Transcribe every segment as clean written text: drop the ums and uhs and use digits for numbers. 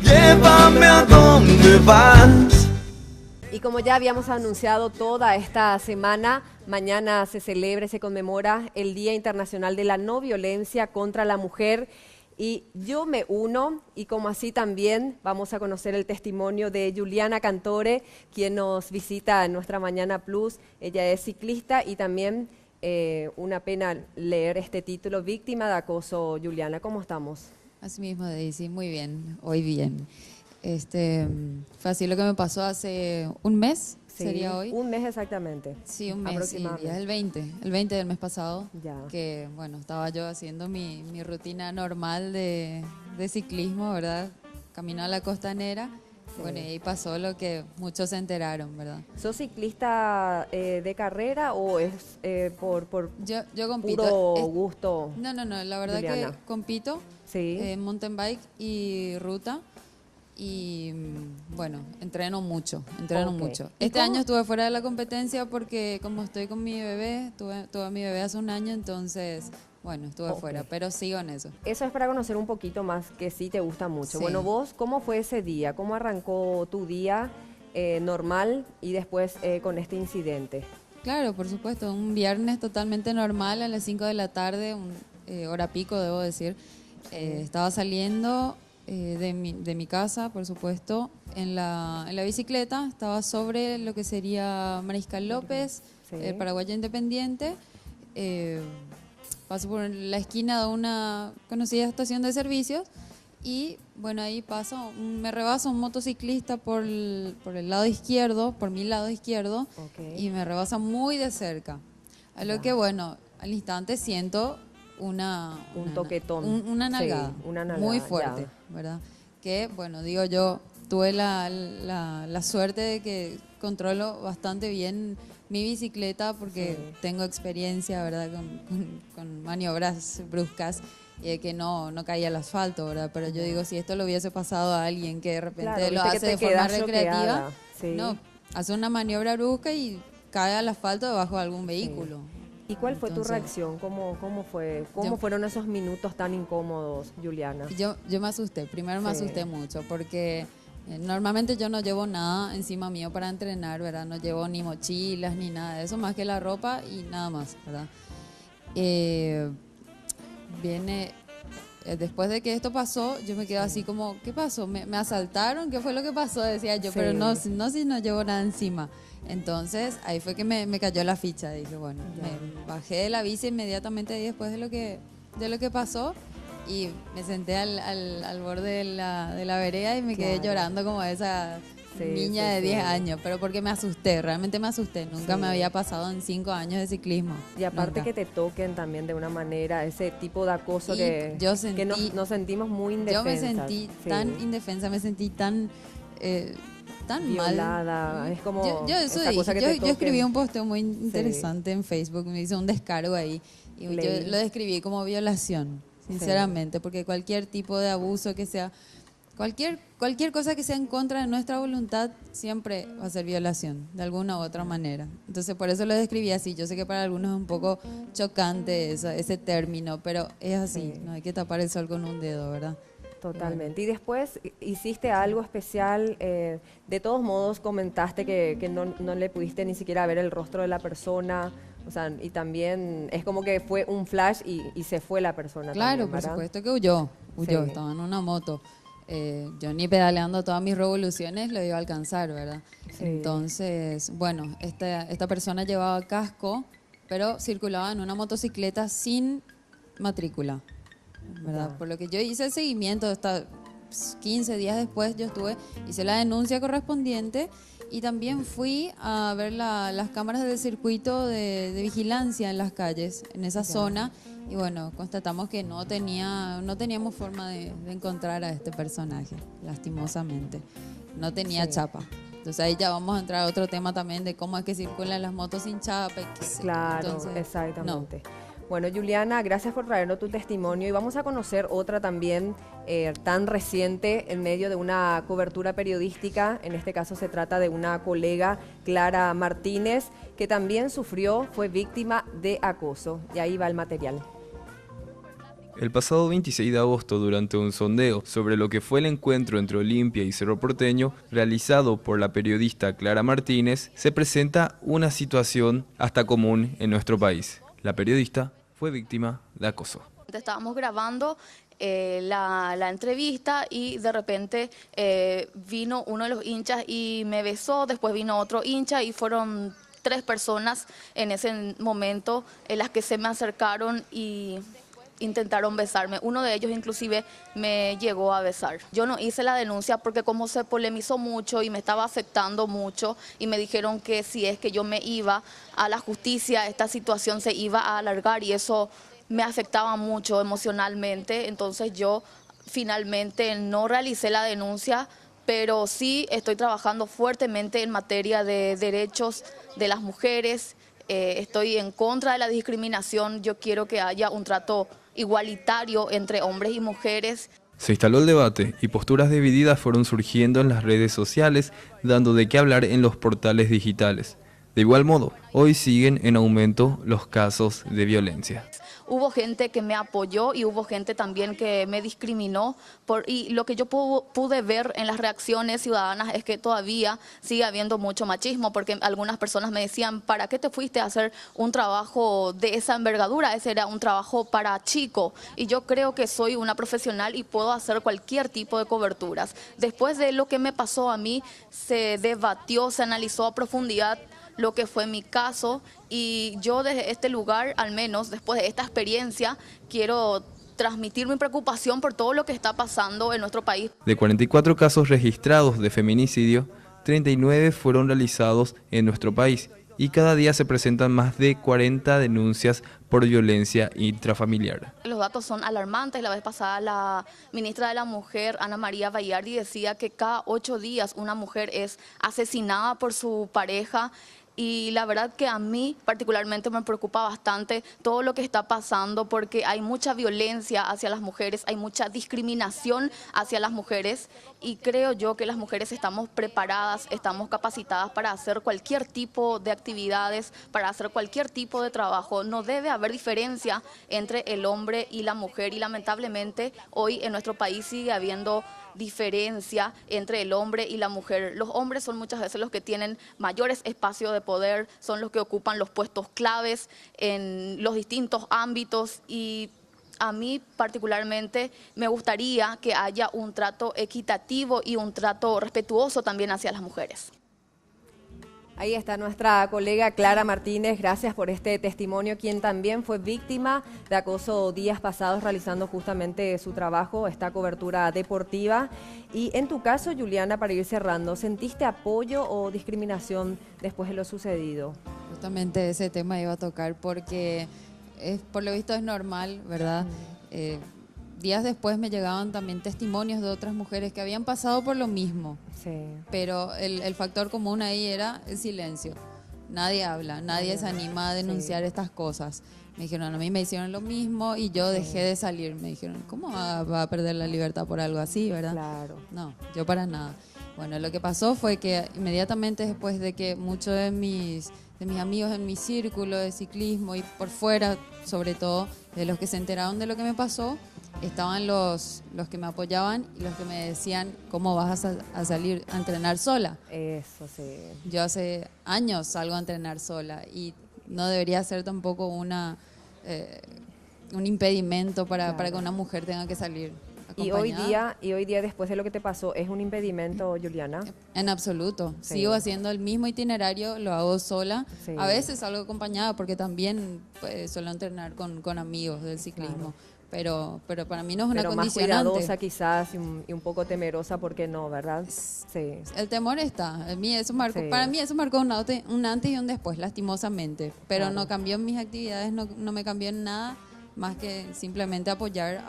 Llévame a donde vas. Y como ya habíamos anunciado toda esta semana, mañana se celebra y se conmemora el Día Internacional de la No Violencia contra la Mujer. Y yo me uno, y como así también vamos a conocer el testimonio de Juliana Cantore, quien nos visita en nuestra Mañana Plus. Ella es ciclista y también una pena leer este título, Víctima de Acoso. Juliana, ¿cómo estamos? Así mismo, Daisy, muy bien, hoy bien. Fue así lo que me pasó hace un mes, Sí, sería hoy. un mes exactamente. Sí, un mes, sí, aproximadamente. ya el 20 del mes pasado, Ya. que bueno, estaba yo haciendo mi rutina normal de ciclismo, ¿verdad? Camino a la costanera, Sí. bueno, y ahí pasó lo que muchos se enteraron, ¿verdad? ¿Sos ciclista de carrera o es por Yo compito. puro gusto? No, la verdad Juliana. que compito Sí. en mountain bike y ruta. Y bueno, entreno mucho. Ok. Este ¿Y cómo? año estuve fuera de la competencia porque como estoy con mi bebé, tuve a mi bebé hace un año, entonces, bueno, estuve Ok. fuera, pero sigo en eso. Eso es para conocer un poquito más, que sí te gusta mucho. Sí. Bueno, vos, ¿cómo fue ese día? ¿Cómo arrancó tu día normal y después con este incidente? Claro, por supuesto, un viernes totalmente normal a las 5 de la tarde, hora pico, debo decir. Estaba saliendo de mi casa, por supuesto, en la bicicleta. Estaba sobre lo que sería Mariscal López, Sí. el Paraguayo Independiente. Paso por la esquina de una conocida estación de servicios y, bueno, ahí me rebasa un motociclista por el lado izquierdo, por mi lado izquierdo, Ok. y me rebasa muy de cerca. A lo Ya. que, bueno, al instante siento Un toquetón. una nalgada, Sí, una nalgada, muy fuerte, ya. ¿verdad? Que, bueno, digo yo, tuve la suerte de que controlo bastante bien mi bicicleta porque Sí. tengo experiencia, ¿verdad? Con maniobras bruscas y de que no caía al asfalto, ¿verdad? Pero yo digo, si esto lo hubiese pasado a alguien que de repente Claro, lo viste que hace te de forma quedás recreativa, choqueada. Sí. no, hace una maniobra brusca y cae al asfalto debajo de algún vehículo. ¿Y cuál fue tu Entonces, reacción? ¿Cómo fue? ¿Cómo fueron esos minutos tan incómodos, Juliana? Yo me asusté, primero me Sí. asusté mucho porque normalmente yo no llevo nada encima mío para entrenar, ¿verdad? No llevo ni mochilas ni nada de eso, más que la ropa y nada más, ¿verdad? Viene, después de que esto pasó, yo me quedo así como, ¿qué pasó? ¿Me asaltaron? ¿Qué fue lo que pasó? Decía yo, Sí. pero no, si no llevo nada encima. Entonces, ahí fue que me cayó la ficha. Dije, bueno, me bajé de la bici inmediatamente ahí después de lo que pasó y me senté al borde de la vereda y me quedé Claro. llorando como esa Sí, niña sí, de 10 sí. años, pero porque me asusté, realmente me asusté. Nunca Sí. me había pasado en 5 años de ciclismo. Y aparte nunca. que te toquen también de una manera, ese tipo de acoso Y que, yo que nos, sentí- nos sentimos muy indefensas. Yo me sentí Sí. tan indefensa, me sentí tan mal. Violada, es como Yo eso esa cosa que dije. te Yo escribí toquen. un posteo muy interesante en Facebook, me hice un descargo ahí y Leí. yo lo describí como violación, sinceramente, porque cualquier tipo de abuso que sea, cualquier cosa que sea en contra de nuestra voluntad siempre va a ser violación, de alguna u otra manera. Entonces por eso lo describí así. Yo sé que para algunos es un poco chocante ese término, pero es así, Sí. no hay que tapar el sol con un dedo, ¿verdad? Totalmente. Y después hiciste algo especial. De todos modos, comentaste que no le pudiste ni siquiera ver el rostro de la persona. O sea, y también es como que fue un flash y se fue la persona Claro, también, por ¿verdad? supuesto que huyó, Sí. estaba en una moto. Yo ni pedaleando todas mis revoluciones lo iba a alcanzar, ¿verdad? Sí. Entonces, bueno, esta persona llevaba casco, pero circulaba en una motocicleta sin matrícula, ¿verdad? Ya. Por lo que yo hice el seguimiento, hasta 15 días después hice la denuncia correspondiente y también fui a ver las cámaras del circuito de vigilancia en las calles, en esa zona, y bueno, constatamos que no teníamos forma de encontrar a este personaje, lastimosamente. No tenía Sí. chapa. Entonces ahí ya vamos a entrar a otro tema también de cómo es que circulan las motos sin chapa y qué sé yo. Claro, Entonces, exactamente. Bueno, Juliana, gracias por traernos tu testimonio y vamos a conocer otra también tan reciente en medio de una cobertura periodística. En este caso se trata de una colega, Clara Martínez, que también fue víctima de acoso. Y ahí va el material. El pasado 26 de agosto, durante un sondeo sobre lo que fue el encuentro entre Olimpia y Cerro Porteño, realizado por la periodista Clara Martínez, se presenta una situación hasta común en nuestro país. La periodista fue víctima de acoso. Estábamos grabando la entrevista y de repente vino uno de los hinchas y me besó, después vino otro hincha y fueron 3 personas en ese momento en las que se me acercaron y intentaron besarme. Uno de ellos inclusive me llegó a besar. Yo no hice la denuncia porque como se polemizó mucho y me estaba afectando mucho y me dijeron que si es que yo me iba a la justicia, esta situación se iba a alargar y eso me afectaba mucho emocionalmente. Entonces yo finalmente no realicé la denuncia, pero sí estoy trabajando fuertemente en materia de derechos de las mujeres. Estoy en contra de la discriminación. Yo quiero que haya un trato igualitario entre hombres y mujeres. Se instaló el debate y posturas divididas fueron surgiendo en las redes sociales, dando de qué hablar en los portales digitales. De igual modo, hoy siguen en aumento los casos de violencia. Hubo gente que me apoyó y hubo gente también que me discriminó. Y lo que yo pude ver en las reacciones ciudadanas es que todavía sigue habiendo mucho machismo, porque algunas personas me decían, ¿para qué te fuiste a hacer un trabajo de esa envergadura? Ese era un trabajo para chico. Y yo creo que soy una profesional y puedo hacer cualquier tipo de coberturas. Después de lo que me pasó a mí, se debatió, se analizó a profundidad lo que fue mi caso, y yo desde este lugar, al menos después de esta experiencia, quiero transmitir mi preocupación por todo lo que está pasando en nuestro país. De 44 casos registrados de feminicidio, 39 fueron realizados en nuestro país y cada día se presentan más de 40 denuncias por violencia intrafamiliar. Los datos son alarmantes. La vez pasada la ministra de la Mujer, Ana María Bayardi, decía que cada 8 días una mujer es asesinada por su pareja. Y la verdad que a mí particularmente me preocupa bastante todo lo que está pasando, porque hay mucha violencia hacia las mujeres, hay mucha discriminación hacia las mujeres, y creo yo que las mujeres estamos preparadas, estamos capacitadas para hacer cualquier tipo de actividades, para hacer cualquier tipo de trabajo. No debe haber diferencia entre el hombre y la mujer, y lamentablemente hoy en nuestro país sigue habiendo diferencia entre el hombre y la mujer. Los hombres son muchas veces los que tienen mayores espacios de poder, son los que ocupan los puestos claves en los distintos ámbitos, y a mí particularmente me gustaría que haya un trato equitativo y un trato respetuoso también hacia las mujeres. Ahí está nuestra colega Clara Martínez, gracias por este testimonio, quien también fue víctima de acoso días pasados realizando justamente su trabajo, esta cobertura deportiva. Y en tu caso, Juliana, para ir cerrando, ¿sentiste apoyo o discriminación después de lo sucedido? Justamente ese tema iba a tocar porque por lo visto es normal, ¿verdad? Días después me llegaban también testimonios de otras mujeres que habían pasado por lo mismo. Sí. Pero el factor común ahí era el silencio. Nadie habla, nadie se anima a denunciar estas cosas. Me dijeron, a mí me hicieron lo mismo y yo dejé de salir. Me dijeron, ¿cómo va a perder la libertad por algo así, verdad? Claro. No, yo para nada. Bueno, lo que pasó fue que inmediatamente después de que muchos de mis amigos en mi círculo de ciclismo y por fuera, sobre todo, de los que se enteraron de lo que me pasó, estaban los que me apoyaban y los que me decían, ¿cómo vas a salir a entrenar sola? Eso sí. Yo hace años salgo a entrenar sola y no debería ser tampoco un impedimento para que una mujer tenga que salir acompañada. Y hoy día, después de lo que te pasó, ¿es un impedimento, Juliana? En absoluto. Sí. Sigo haciendo el mismo itinerario, lo hago sola. Sí. A veces salgo acompañada porque también suelo entrenar con amigos del ciclismo. Claro. Pero para mí no es una condicionante. Más cuidadosa quizás y un poco temerosa, ¿por qué no, verdad? Sí. El temor está. Para mí eso marcó un antes y un después, lastimosamente. Pero no cambió en mis actividades, no me cambió en nada, más que simplemente apoyar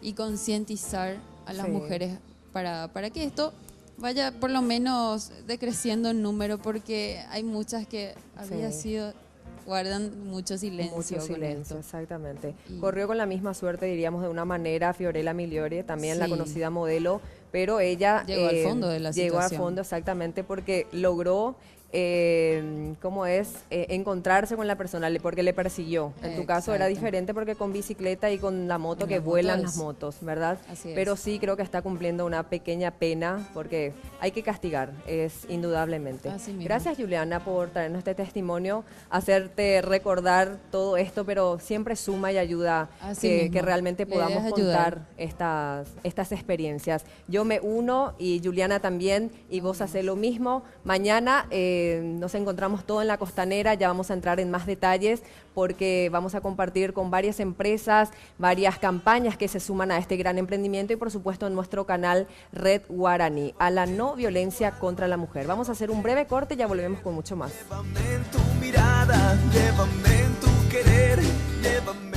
y concientizar a las mujeres para que esto vaya por lo menos decreciendo en número, porque hay muchas que guardan mucho silencio. Exactamente. Corrió con la misma suerte, diríamos de una manera, Fiorella Migliore, también la conocida modelo, pero ella llegó al fondo de la situación. Llegó al fondo, exactamente, porque logró ¿cómo es? Encontrarse con la persona porque le persiguió. En tu caso era Exacto. diferente porque con bicicleta y con la moto En que la moto vuelan es- las motos, ¿verdad? Así es. Pero sí creo que está cumpliendo una pequeña pena porque hay que castigar, es indudablemente. Así mismo. Gracias, Juliana, por traernos este testimonio, hacerte recordar todo esto, pero siempre suma y ayuda Así que mismo. realmente La idea podamos es ayudar. contar estas experiencias. Yo me uno y Juliana también, y vos hacés lo mismo. Mañana nos encontramos todo en la Costanera, ya vamos a entrar en más detalles porque vamos a compartir con varias empresas, varias campañas que se suman a este gran emprendimiento y por supuesto en nuestro canal Red Guaraní, a la no violencia contra la mujer. Vamos a hacer un breve corte y ya volvemos con mucho más. Llévame en tu mirada, llévame en tu querer, llévame.